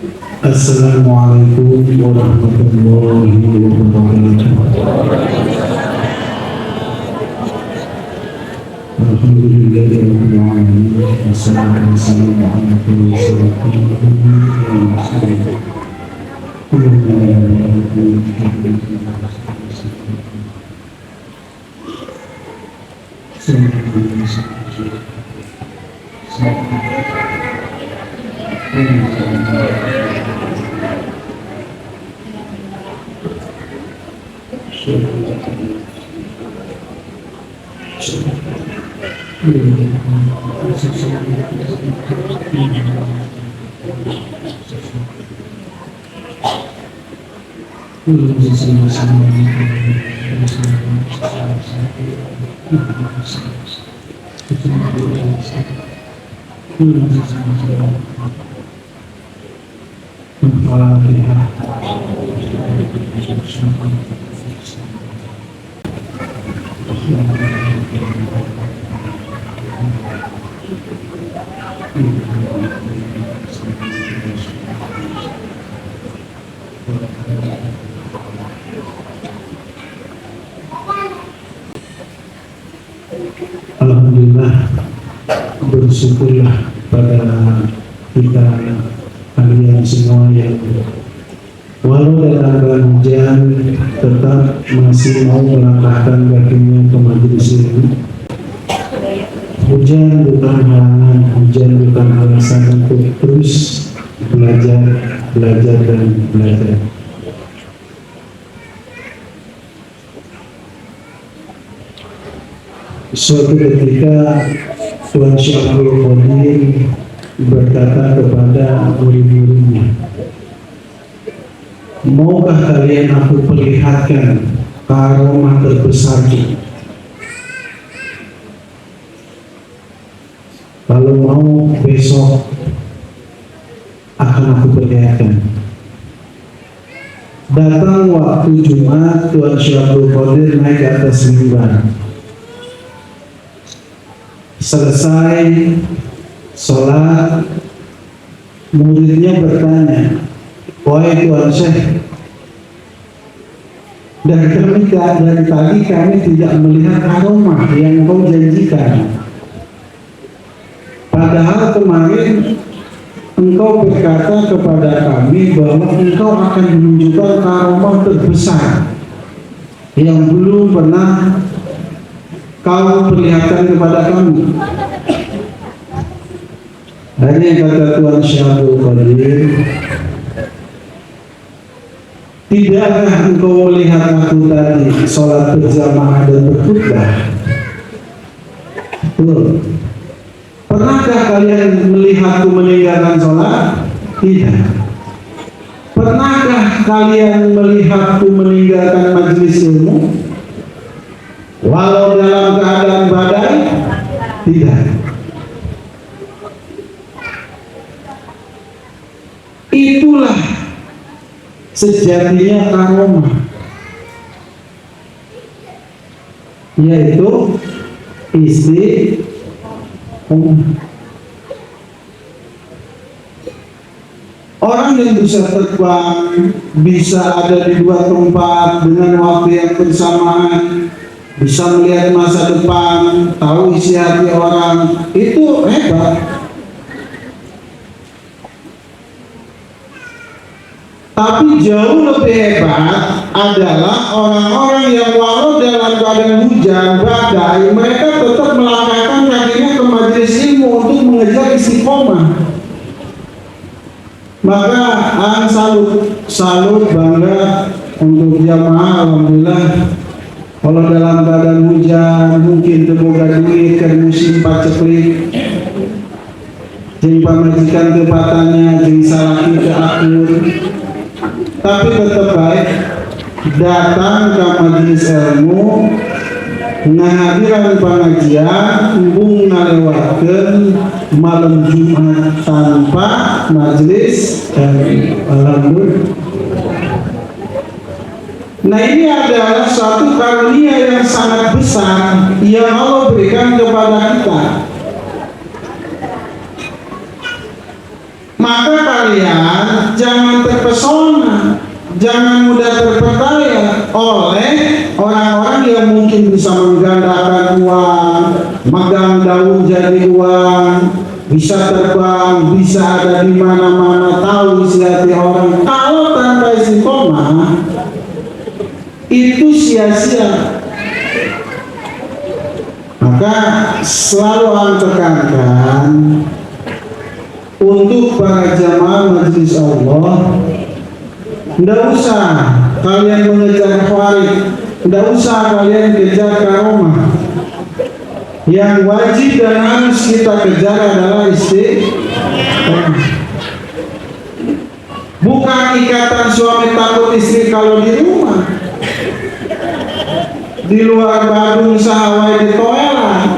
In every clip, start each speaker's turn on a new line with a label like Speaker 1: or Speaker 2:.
Speaker 1: Assalamualaikum warahmatullahi wabarakatuh. Alhamdulillahirabbil alamin. Wassalamu ala Alhamdulillah, bersyukurlah pada kita kalian semua yang walau dalam hujan tetap masih mau melangkahkan kakinya ke majelis ini. Hujan bukan halangan, hujan bukan alasan untuk terus belajar dan belajar. Suatu ketika Tuan Syekh Qadir berkata kepada murid-muridnya, maukah kalian aku perlihatkan karomah terbesarku? Kalau mau besok akan aku perlihatkan. Datang waktu Jumat, Tuan Syekh Qadir naik ke atas mimbar. Selesai sholat, muridnya bertanya, wahai Tuan Syekh, dari tadi kami tidak melihat aroma yang kau janjikan. Padahal kemarin engkau berkata kepada kami bahwa engkau akan menunjukkan aroma terbesar yang belum pernah kau perlihatkan kepada kami. Hanya kata Tuan Syekh Qadir, tidakkah engkau melihat aku tadi sholat berjamaah dan berkhutbah? Betul. Pernahkah kalian melihatku meninggalkan sholat? Tidak. Pernahkah kalian melihatku meninggalkan majelis ilmu? Walau dalam keadaan badai? Tidak. Itulah sejatinya karomah, yaitu istiqomah. Orang yang bisa terbang, bisa ada di dua tempat dengan waktu yang bersamaan, bisa melihat masa depan, tahu isi hati orang, itu hebat. Tapi jauh lebih hebat adalah orang-orang yang walau dalam keadaan hujan, badai, mereka tetap melangkahkan kakinya ke majelis ilmu untuk mengejar istiqomah. Maka salut bangga untuk jamaah. Alhamdulillah, kalau dalam keadaan hujan mungkin temoga duit kan musim paceklik jeung pamajikan ke patanya jeung salaki ke akur, tapi tetap baik datang ke majelis ilmu, ngahadiran pengajian, embung ngalewatkeun malam Jumat tanpa majelis ilmu. Alhamdulillah. Nah, ini adalah suatu karunia yang sangat besar yang Allah berikan kepada kita. Maka kalian jangan terpesona, jangan mudah terperdaya oleh orang-orang yang mungkin bisa menggandakan uang, megang daun jadi uang, bisa terbang, bisa ada di mana-mana, tahu isi hati orang. Kalau tanpa istiqomah, itu sia-sia. Maka selalu aku tekankan untuk para jamaah majelis Allah, tidak usah kalian mengejar khawarij, tidak usah kalian kejar karomah. Yang wajib dan harus kita kejar adalah istiqomah. Bukan ikatan suami takut istri kalau di rumah, di luar Badung sahawai di toelan.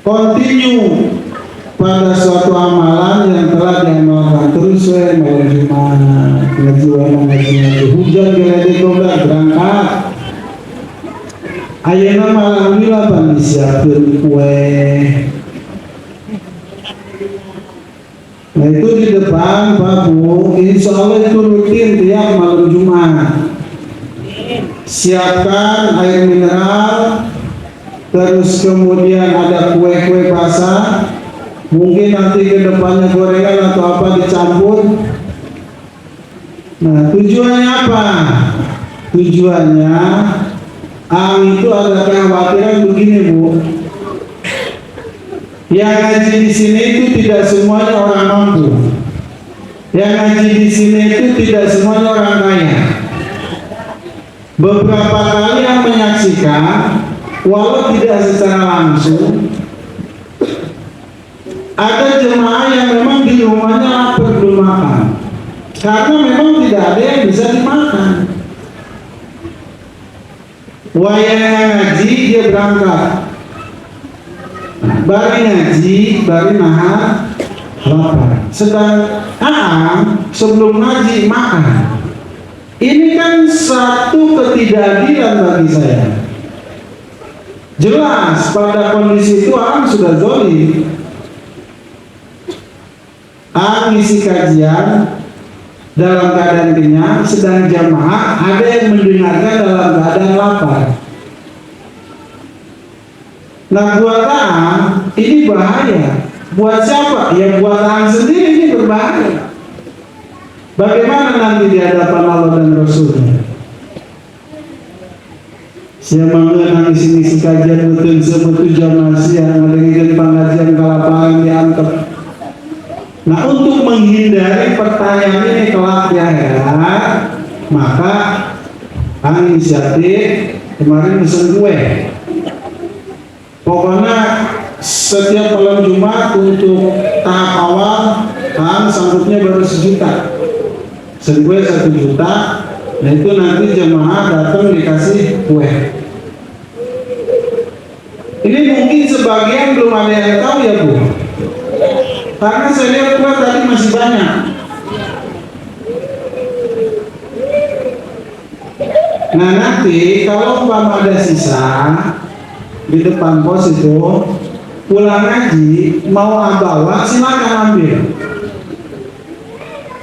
Speaker 1: Continue pada suatu amalan yang telah diamalkan terus malam Jumat, ngaji hujan geledek goda berangkat. Ayeuna alhamdulillah pan disiapkeun kue. Nah itu di depan Pak Bu, insya Allah itu rutin tiap malam Jumat. Siapkan air mineral, terus kemudian ada kue-kue basah, mungkin nanti ke depannya gorengan atau apa dicampur. Nah tujuannya apa? Tujuannya itu ada kekhawatiran begini Bu. Yang ngaji di sini itu tidak semuanya orang mampu. Yang ngaji di sini itu tidak semuanya orang kaya. Beberapa kali yang menyaksikan, walau tidak secara langsung, ada jemaah yang memang di rumahnya lapar belum makan, karena memang tidak ada yang bisa dimakan. Wayangnya ngaji dia berangkat, bari ngaji, bari nahan lapar. Sedang sebelum ngaji makan. Ini kan satu ketidakadilan bagi saya. Jelas pada kondisi itu sudah zalim. Ngisi kajian dalam keadaan kenyang, sedang jamaah ada yang mendengarkan dalam keadaan lapar. Nah buat ini bahaya. Buat siapa? Ya buat sendiri ini berbahaya. Bagaimana nanti di hadapan Allah dan Rasulnya? Siapa ngisi kajian betul sebetul jamaah siang ngadengin pengajian kalaparan diangkat. Nah untuk menghindari pertanyaan ini kelak di akhirat, maka inisiatif kemarin pesen kue. Pokoknya setiap malam Jumat untuk tahap awal sanggupnya baru 1 juta. Kue 1 juta. Nah itu nanti jemaah datang dikasih kue. Ini mungkin sebagian belum ada yang tahu ya Bu, karena saya lihat kue tadi masih banyak. Nah nanti kalau umpama ada sisa di depan pos itu, pulang ngaji mau bawa silakan ambil,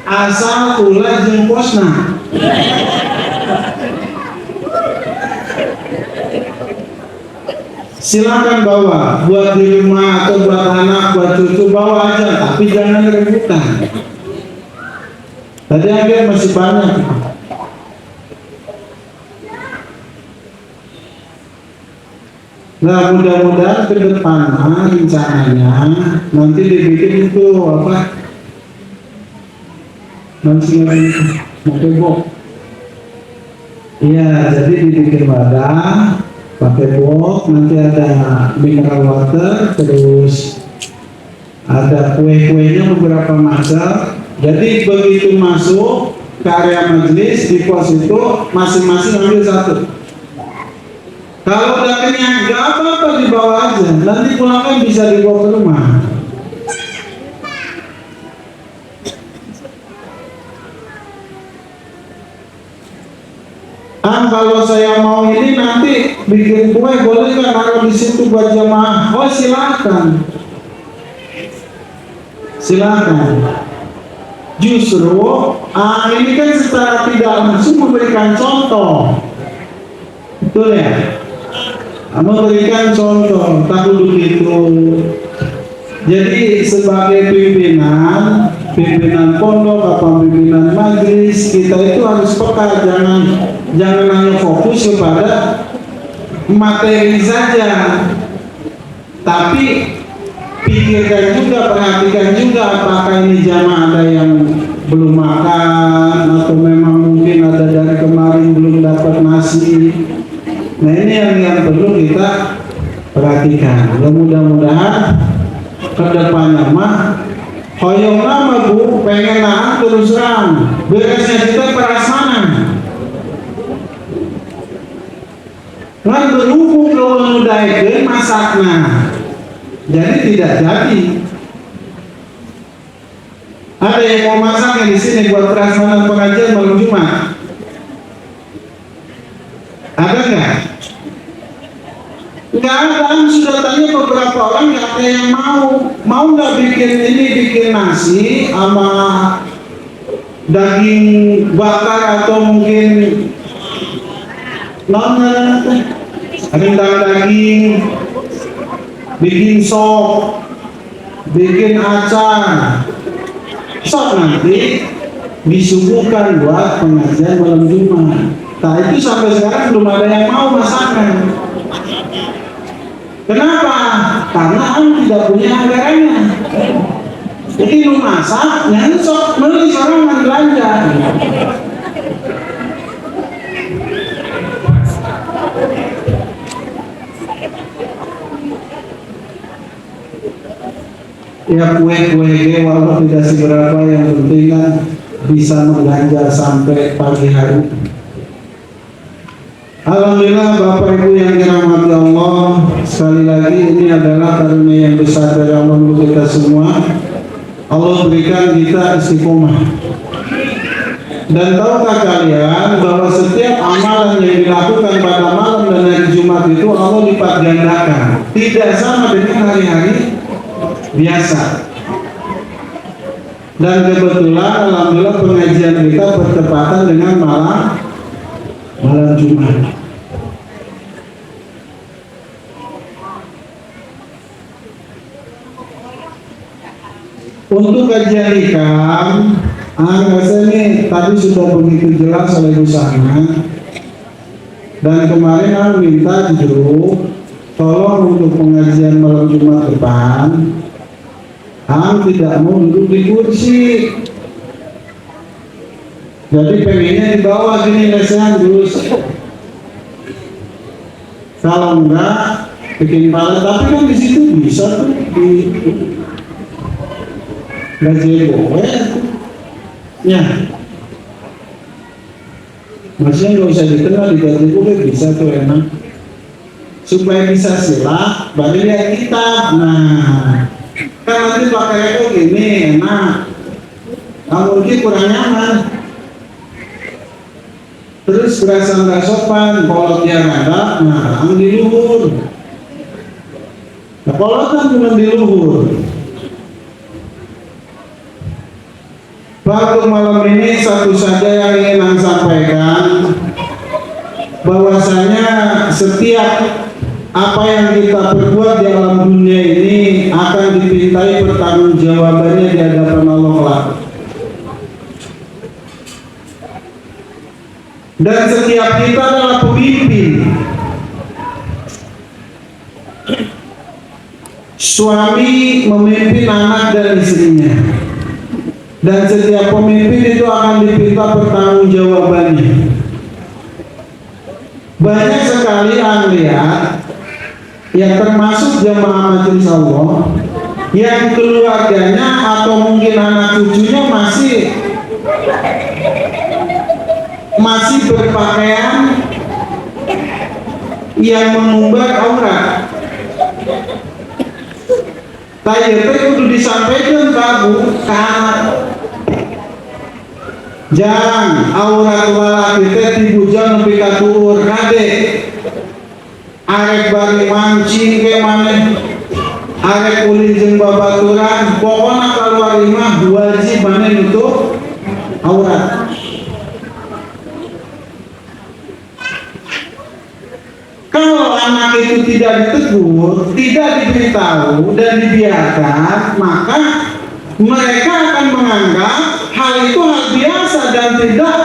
Speaker 1: asal ulah jeung posna. Silakan bawa, buat di rumah atau buat anak, buat cucu bawa aja, tapi jangan rebutan. Tadi ambil masih banyak. Nah mudah-mudahan ke depan rencananya nanti dibikin itu apa? Nanti pakai box. Iya, jadi dibikin wadah, pakai box, nanti ada mineral water, terus ada kue-kuenya beberapa macam. Jadi begitu masuk ke area majelis di pos itu masing-masing ambil 1. Kalau udah kenyang, gak apa-apa dibawa aja. Nanti pulang kan bisa dibawa ke rumah. Kalau saya mau ini nanti bikin kue boleh nggak taruh di situ buat jemaah? Oh silakan. Silakan. Justru ini kan secara tidak langsung memberikan contoh, betul ya? Memberikan contoh, tak dulu itu. Jadi sebagai pimpinan pondok atau pimpinan majelis, kita itu harus peka, jangan hanya fokus kepada materi saja, tapi pikirkan juga, perhatikan juga apakah ini jamaah ada yang belum makan atau memang mungkin ada dari kemarin belum dapat nasi. Nah ini yang perlu kita perhatikan. Mudah-mudahan kedepannya mah hoyong nama Bu pengen nahan terus terang beresnya kita perasaan kan berhubung kalau nudaikeun masakna. Jadi tidak jadi. Ada yang mau masak di sini buat prasmanan pengajian malam Jumat? Ada nggak? Nggak ada. Sudah tanya beberapa orang, nggak ada yang mau nggak bikin nasi sama daging bakar atau mungkin daging, bikin sop, bikin acar, sop nanti disuguhkan buat pengajian malam Jumat. Nah itu sampai sekarang belum ada yang mau masakan. Kenapa? Karena tidak punya anggarannya. Jadi lu masak, nyanyi sok beli sorangan belanja. Ya kue-kue walaupun tidak seberapa, yang penting kan bisa mengganjal sampai pagi hari. Alhamdulillah Bapak Ibu yang dirahmati Allah, sekali lagi ini adalah karunia yang besar dari Allah untuk kita semua. Allah berikan kita istiqomah. Dan tahukah kalian bahwa setiap amalan yang dilakukan pada malam dan hari Jumat itu Allah lipat gandakan, tidak sama dengan hari-hari biasa. Dan kebetulan alhamdulillah pengajian kita bertepatan dengan malam Jumat. Untuk kajian hikam, rasanya tadi sudah begitu jelas oleh Busana. Dan kemarin minta justru tolong untuk pengajian malam Jumat depan, tidak mau duduk di kursi. Jadi pengennya di bawah gini lesehan terus. Kalau enggak bikin palet, tapi kan di situ bisa tuh di gazebo ya. Maksudnya nggak usah di tengah, di gazebo bisa tuh enak. Supaya bisa sila, baru lihat kitab. Nah, kan nanti pakai itu gini enak. Kamu mungkin kurang nyaman. Terus berasa nggak sopan, kolotnya ada, nah di luhur. Nah, kolot kan cuma di luhur. Pada malam ini satu saja yang ingin saya sampaikan, bahwasanya setiap apa yang kita perbuat di alam dunia ini akan dipintai pertanggungjawabannya di hadapan Allah. Dan setiap kita adalah pemimpin. Suami memimpin anak dan istrinya. Dan setiap pemimpin itu akan dipinta pertanggungjawabannya. Banyak sekali lihat yang termasuk jamaah majelis Allah yang keluarganya atau mungkin anak cucunya masih berpakaian yang mengumbar aurat. Tanya kudu disampaikan babu jangan aurat lalaki teh dibujang nepi ka tuur kade arek bari mancing ke maneh arek ulin jeung babaturan, pokoknya keluar imah wajib mana nutup aurat. Kalau anak itu tidak ditegur, tidak diberitahu dan dibiarkan, maka mereka akan menganggap hal itu hal biasa dan tidak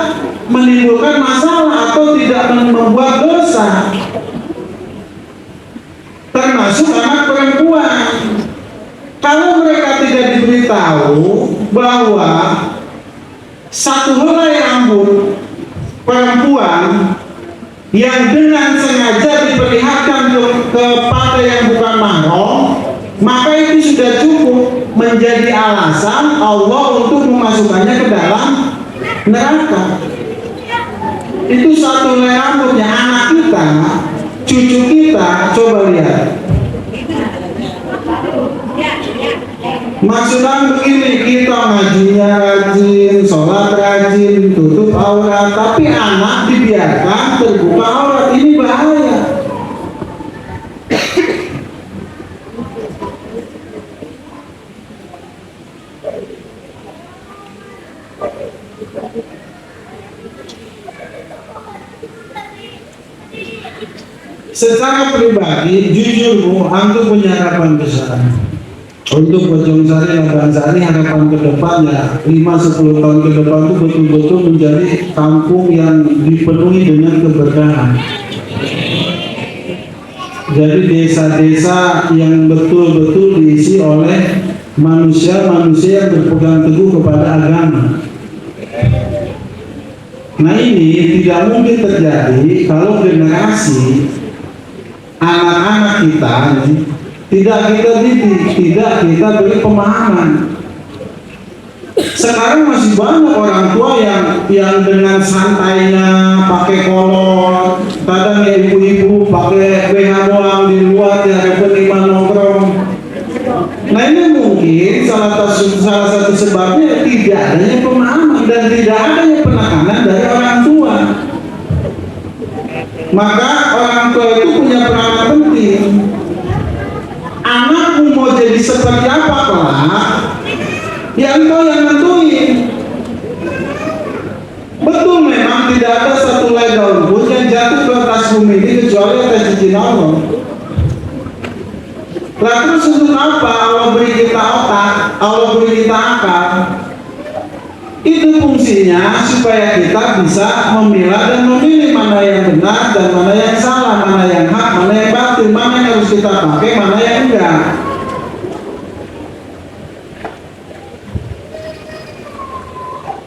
Speaker 1: menimbulkan masalah atau tidak membuat dosa. Termasuk anak perempuan. Kalau mereka tidak diberitahu bahwa satu helai rambut perempuan yang dengan sengaja diperlihatkan kepada yang bukan mahram, maka itu sudah cukup menjadi alasan Allah untuk memasukkannya ke dalam neraka. Itu satu helai rambutnya anak kita, cucu kita, coba lihat. Maksudnya begini, kita ngajinya rajin, sholat rajin, tutup aurat, tapi anak dibiarkan terbuka aurat, ini bahaya. Secara pribadi, jujur Bu, antum punya harapan besar untuk Bojong Sari, Laban Sari. Harapan ke depan ya 5-10 tahun ke depan itu betul-betul menjadi kampung yang dipenuhi dengan keberkahan. Jadi desa-desa yang betul-betul diisi oleh manusia-manusia yang berpegang teguh kepada agama. Nah ini tidak mungkin terjadi kalau generasi anak-anak kita ini tidak kita didik, tidak kita beri pemahaman. Sekarang masih banyak orang tua yang dengan santainya pakai kolor, kadang ibu-ibu pakai BH doang di luar, ya penima nongkrong. Nah ini mungkin salah satu sebabnya tidak adanya pemahaman dan tidak adanya penekanan dari orang tua. Maka orang tua itu punya peranan penting. Anakmu mau jadi seperti apa kelak, ya engkau yang nentuin. Betul, memang tidak ada satu helai daun pun yang jatuh ke atas bumi ini kecuali atas izin Allah. Lalu terus untuk apa Allah beri kita otak, Allah beri kita akal? Itu fungsinya supaya kita bisa memilah dan memilih mana yang benar dan mana yang salah, mana yang hak, mana yang batil, mana yang harus kita pakai, mana yang enggak.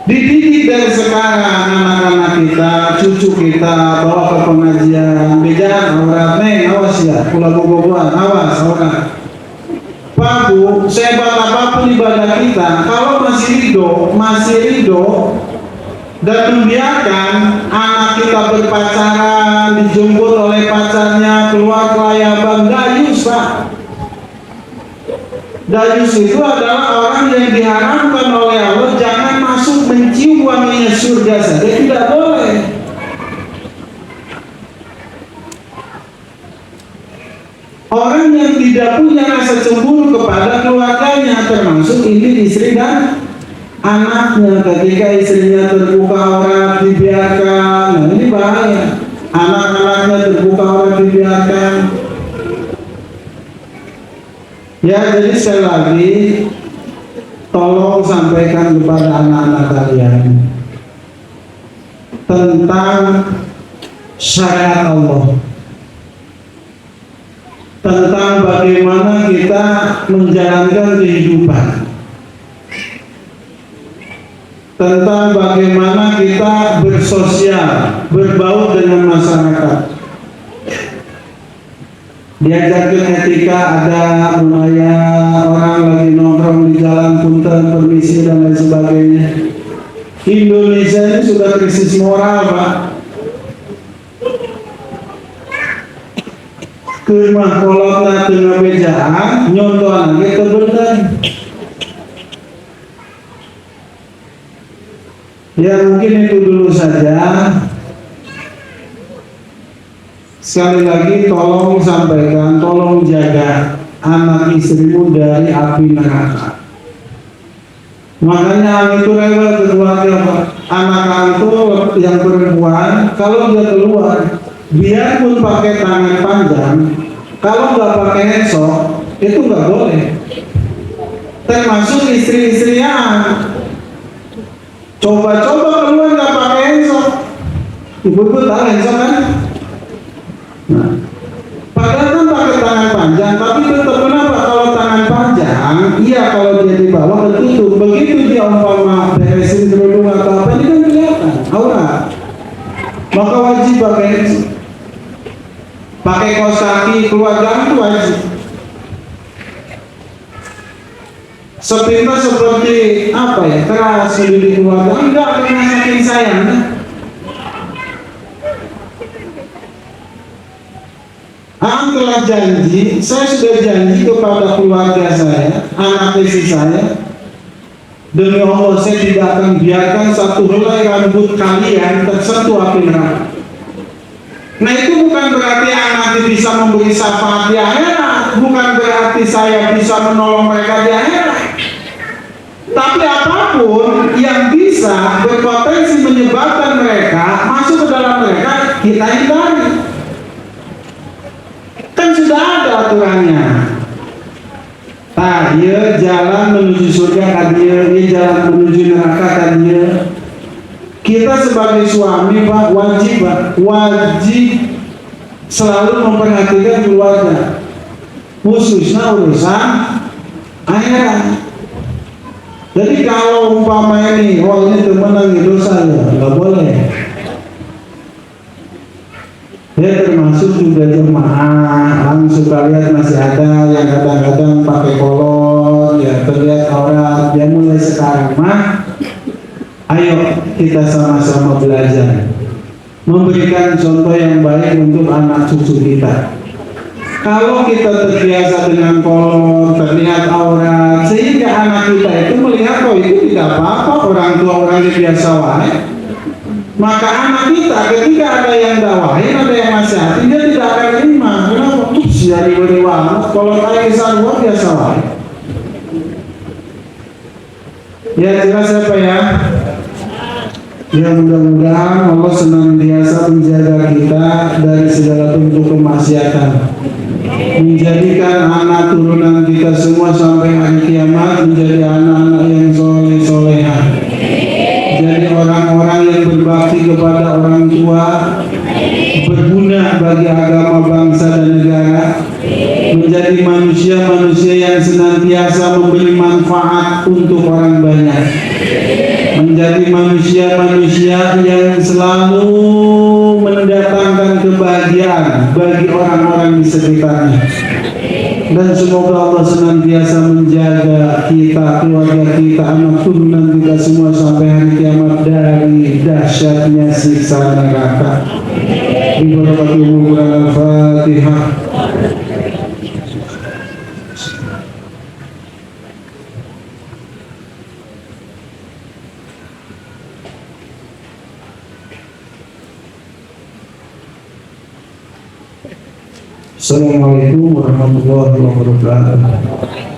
Speaker 1: Dididik dari sekarang anak-anak kita, cucu kita, bawa ke pengajian, bejaan aurat, neng, awas ya, pulang boboan, awas aurat. Pak Bu, sehebat apapun ibadah kita, kalau masih ridho dan membiarkan anak kita berpacaran, dijemput oleh pacarnya, keluar kelayaban, dayus Pak. Dayus itu adalah orang yang diharamkan oleh Allah jangan masuk mencium wanginya surga saja, tidak boleh. Orang yang tidak punya rasa cemburu kepada keluarganya, termasuk ini istri dan anaknya, ketika istrinya terbuka aurat dibiarkan, nah ini bahaya. Anak-anaknya terbuka aurat dibiarkan. Ya, jadi sekali lagi tolong sampaikan kepada anak-anak kalian tentang syariat Allah, tentang bagaimana kita menjalankan kehidupan, tentang bagaimana kita bersosial, berbaur dengan masyarakat. Diajarkan etika, ada budaya orang lagi nongkrong di jalan punten, permisi dan lain sebagainya. Indonesia ini sudah krisis moral Pak. Kemah kolotna tengah bejaan, nyontohan lagi kebenaran. Ya mungkin itu dulu saja. Sekali lagi tolong sampaikan, tolong jaga anak istrimu dari api neraka. Makanya itu rewel keluarga, anak antum yang perempuan kalau dia keluar, biarpun pakai tangan panjang, kalau nggak pakai handshake itu nggak boleh. Termasuk istri-istrian, coba-coba keluar nggak pakai handshake. Ibu-ibu tahu handshake kan? Nah, padahal kan pakai tangan panjang, tapi tetap kenapa kalau tangan panjang? Iya, kalau dia di bawah tertutup. Begitu dia umpama beresin kerudung atau apa, ini kan kelihatan aurat. Maka wajib pakai kaos kaki keluarga itu wajib. Sepintas seperti apa ya, keras mendidik keluarga, enggak, karena saking sayangnya. Telah janji, saya sudah janji kepada keluarga saya, anak istri saya, demi Allah saya tidak akan biarkan satu helai rambut kalian tersentuh api neraka. Nah itu bukan berarti anak bisa memberi syafaat di akhirat, bukan berarti saya bisa menolong mereka di akhirat. Tapi apapun yang bisa berpotensi menyebabkan mereka masuk ke dalam mereka, kita hindari. Kan sudah ada aturannya. Dia jalan menuju surga, dia jalan menuju neraka, dia. Kita sebagai suami Pak, wajib selalu memperhatikan keluarga, khususnya urusan akhirat. Jadi kalau umpama ini, ini temenan dosa ya, nggak boleh. Ya termasuk juga jemaah, suka lihat masih ada yang kadang-kadang pakai kolor, ya terlihat aurat. Ya mulai sekarang mah, ayo kita sama-sama belajar, memberikan contoh yang baik untuk anak cucu kita. Kalau kita terbiasa dengan kolor, terlihat aurat, sehingga anak kita itu melihat itu tidak apa-apa, orang tua orang biasa wae. Maka anak kita ketika ada yang dakwahin, ada yang nasihatin, dia tidak akan terima. Kenapa? Dari beriwang, kalau kayak kisah luar biasa wae. Ya jelas apa ya? Ya mudah-mudahan Allah senantiasa menjaga kita dari segala bentuk kemaksiatan, menjadikan anak turunan kita semua sampai hari kiamat menjadi anak-anak yang soleh-solehah, jadi orang-orang yang berbakti kepada orang tua, berguna bagi agama, bangsa dan negara, menjadi manusia-manusia yang senantiasa memberi manfaat untuk orang banyak, menjadi manusia-manusia yang selalu mendatangkan kebahagiaan bagi orang-orang di sekitarnya. Dan semoga Allah senantiasa menjaga kita, keluarga kita, anak turunan kita semua sampai hari kiamat dari dahsyatnya siksa neraka. Bismillahirrahmanirrahim. Al-Fatihah. Assalamualaikum warahmatullahi wabarakatuh.